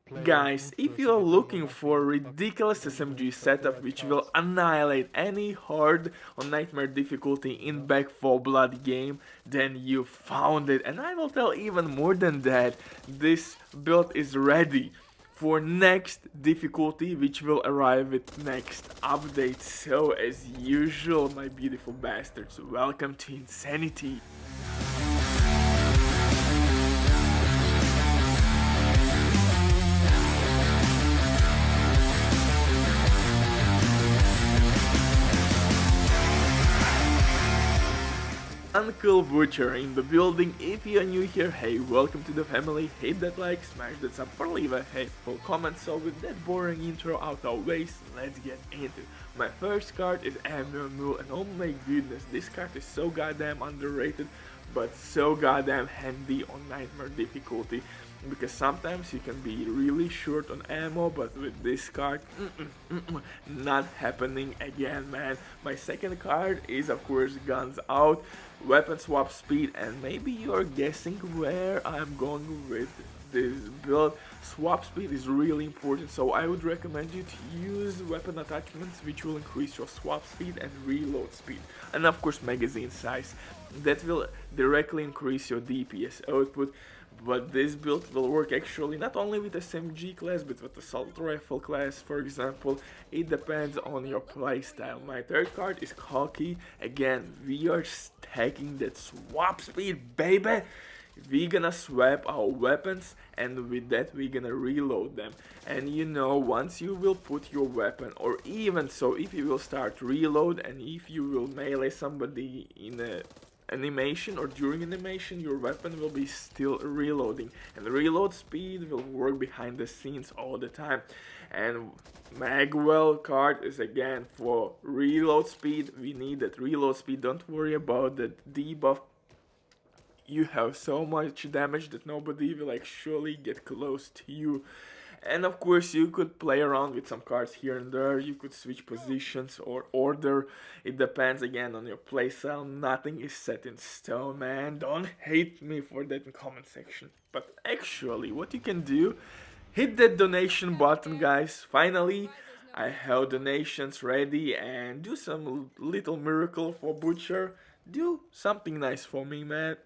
Guys, if you are looking for a ridiculous SMG setup which will annihilate any horde on nightmare difficulty in Back 4 Blood game, then you found it. And I will tell even more than that, this build is ready for next difficulty which will arrive with next update. So as usual, my beautiful bastards, welcome to Insanity. Uncle Butcher in the building. If you are new here, hey, welcome to the family. Hit that like, smash that sub, or leave a hateful comment. So with that boring intro out our ways, let's get into it. My first card is MULE, and oh my goodness, this card is so goddamn underrated, but so goddamn handy on nightmare difficulty. Because sometimes you can be really short on ammo, but with this card, not happening again, man. My second card is of course Guns Out, weapon swap speed, and maybe you're guessing where I'm going with this build. Swap speed is really important, so I would recommend you to use weapon attachments which will increase your swap speed and reload speed, and of course magazine size. That will directly increase your DPS output. But this build will work actually not only with SMG class but with assault rifle class, for example. It depends on your playstyle. My third card is Cocky. Again, we are stacking that swap speed, baby. We're gonna swap our weapons, and with that we're gonna reload them. And you know, once you will put your weapon, or even so if you will start reload, and if you will melee somebody in a animation or during animation, your weapon will be still reloading, and the reload speed will work behind the scenes all the time. And MAGWELL card is again for reload speed. We need that reload speed. Don't worry about the debuff. You have so much damage that nobody will actually get close to you. And of course you could play around with some cards here and there, you could switch positions or order, it depends again on your playstyle. Nothing is set in stone, man, don't hate me for that in comment section. But actually what you can do, hit that donation button, guys. Finally I have donations ready, and do some little miracle for Butcher. Do something nice for me, man.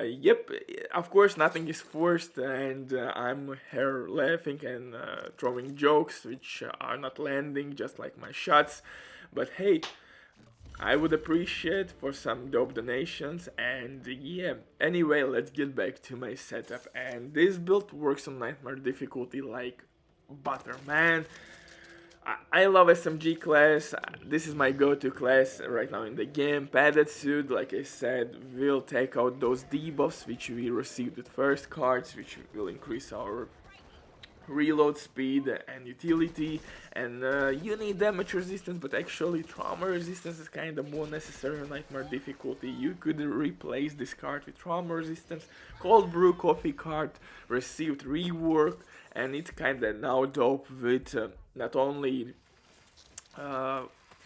Yep, of course nothing is forced, and I'm here laughing and throwing jokes which are not landing, just like my shots. But hey, I would appreciate for some dope donations. And yeah, anyway, let's get back to my setup. And this build works on nightmare difficulty like butter, man. I love SMG class. This is my go-to class right now in the game. Padded suit, like I said, will take out those debuffs which we received with first cards, which will increase our reload speed and utility. And you need damage resistance, but actually trauma resistance is kind of more necessary in nightmare difficulty. You could replace this card with trauma resistance. Cold brew coffee card received rework, and it's kind of now dope with not only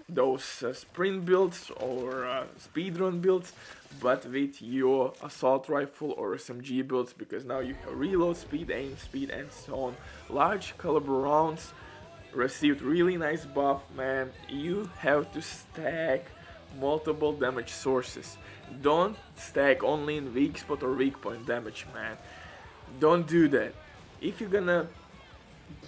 those sprint builds or speedrun builds, but with your assault rifle or SMG builds, because now you have reload speed, aim speed, and so on. Large caliber rounds received really nice buff, man. You have to stack multiple damage sources. Don't stack only in weak spot or weak point damage, man. Don't do that. If you're gonna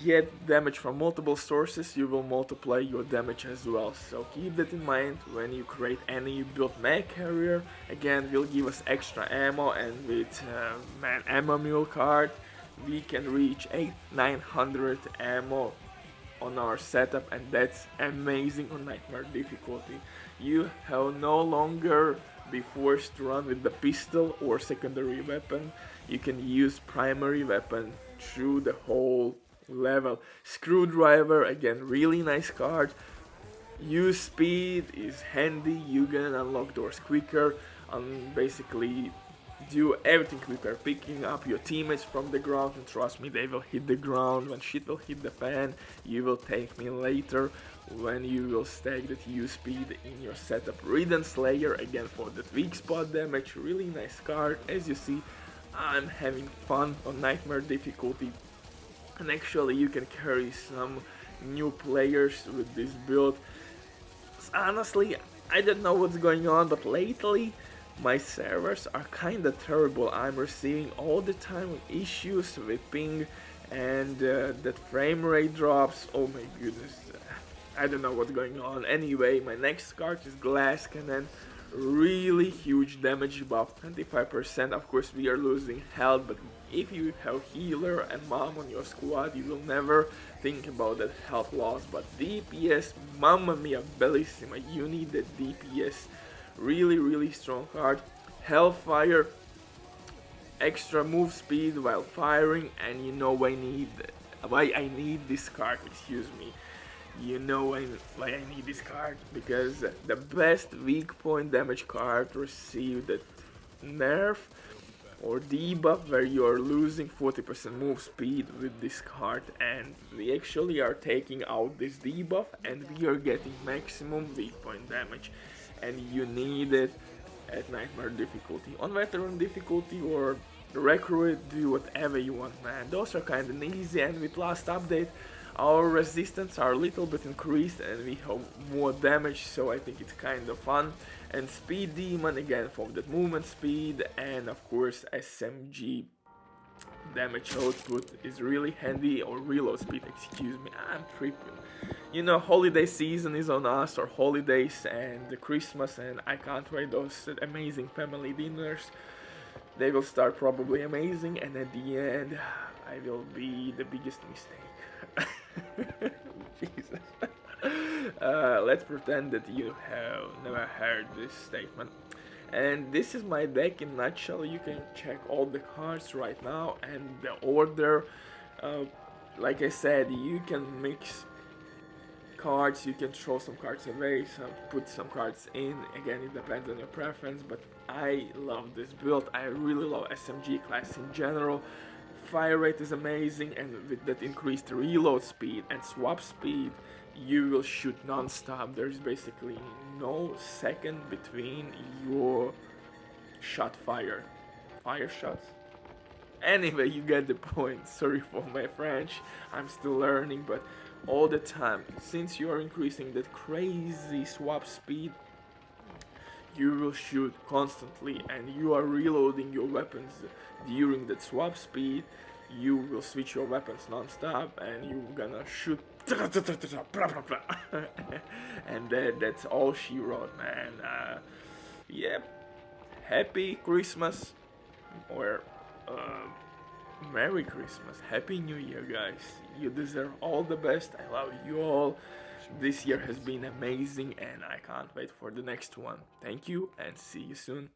get damage from multiple sources, you will multiply your damage as well. So keep that in mind when you create any build. Mag carrier again will give us extra ammo, and with man ammo mule card we can reach 800-900 ammo on our setup, and that's amazing on nightmare difficulty. You have no longer be forced to run with the pistol or secondary weapon. You can use primary weapon through the whole level. Screwdriver, again, really nice card. Use speed is handy. You can unlock doors quicker and basically do everything quicker, picking up your teammates from the ground, and trust me, they will hit the ground. When shit will hit the fan, you will thank me later when you will stack that use speed in your setup. Ridden Slayer, again for that weak spot damage, really nice card. As you see, I'm having fun on Nightmare difficulty, and actually you can carry some new players with this build. Honestly, I don't know what's going on, but lately my servers are kinda terrible. I'm receiving all the time issues with ping and that frame rate drops. Oh my goodness, I don't know what's going on. Anyway, my next card is Glass Cannon. Really huge damage, above 25%. Of course, we are losing health, but if you have healer and mom on your squad, you will never think about that health loss. But DPS, mamma mia, bellissima, you need that DPS. Really strong card. Hellfire, extra move speed while firing, and you know why I need this card, excuse me. You know why I need this card, because the best weak point damage card received that nerf or debuff where you are losing 40% move speed with this card, and we actually are taking out this debuff and we are getting maximum weak point damage, and you need it at Nightmare difficulty. On Veteran difficulty or Recruit, do whatever you want, man. Those are kinda easy, and with last update our resistance are a little bit increased and we have more damage, so I think it's kind of fun. And Speed Demon again for that movement speed, and of course SMG damage output is really handy, or reload speed, excuse me, I'm tripping. You know, holiday season is on us, or holidays and the Christmas, and I can't wait those amazing family dinners. They will start probably amazing, and at the end I will be the biggest mistake. Jesus. Let's pretend that you have never heard this statement. And this is my deck in a nutshell. You can check all the cards right now and the order. Like I said, you can mix cards, you can throw some cards away, put some cards in. Again, it depends on your preference, but I love this build. I really love SMG class in general. Fire rate is amazing, and with that increased reload speed and swap speed, you will shoot non-stop. There's basically no second between your fire shots. Anyway, you get the point. Sorry for my French, I'm still learning, but all the time, since you are increasing that crazy swap speed, you will shoot constantly and you are reloading your weapons during that swap speed. You will switch your weapons non-stop and you're gonna shoot and that's all she wrote, man. Yeah, happy Christmas, or Merry Christmas, Happy New Year, guys. You deserve all the best. I love you all. This year has been amazing and I can't wait for the next one. Thank you and see you soon.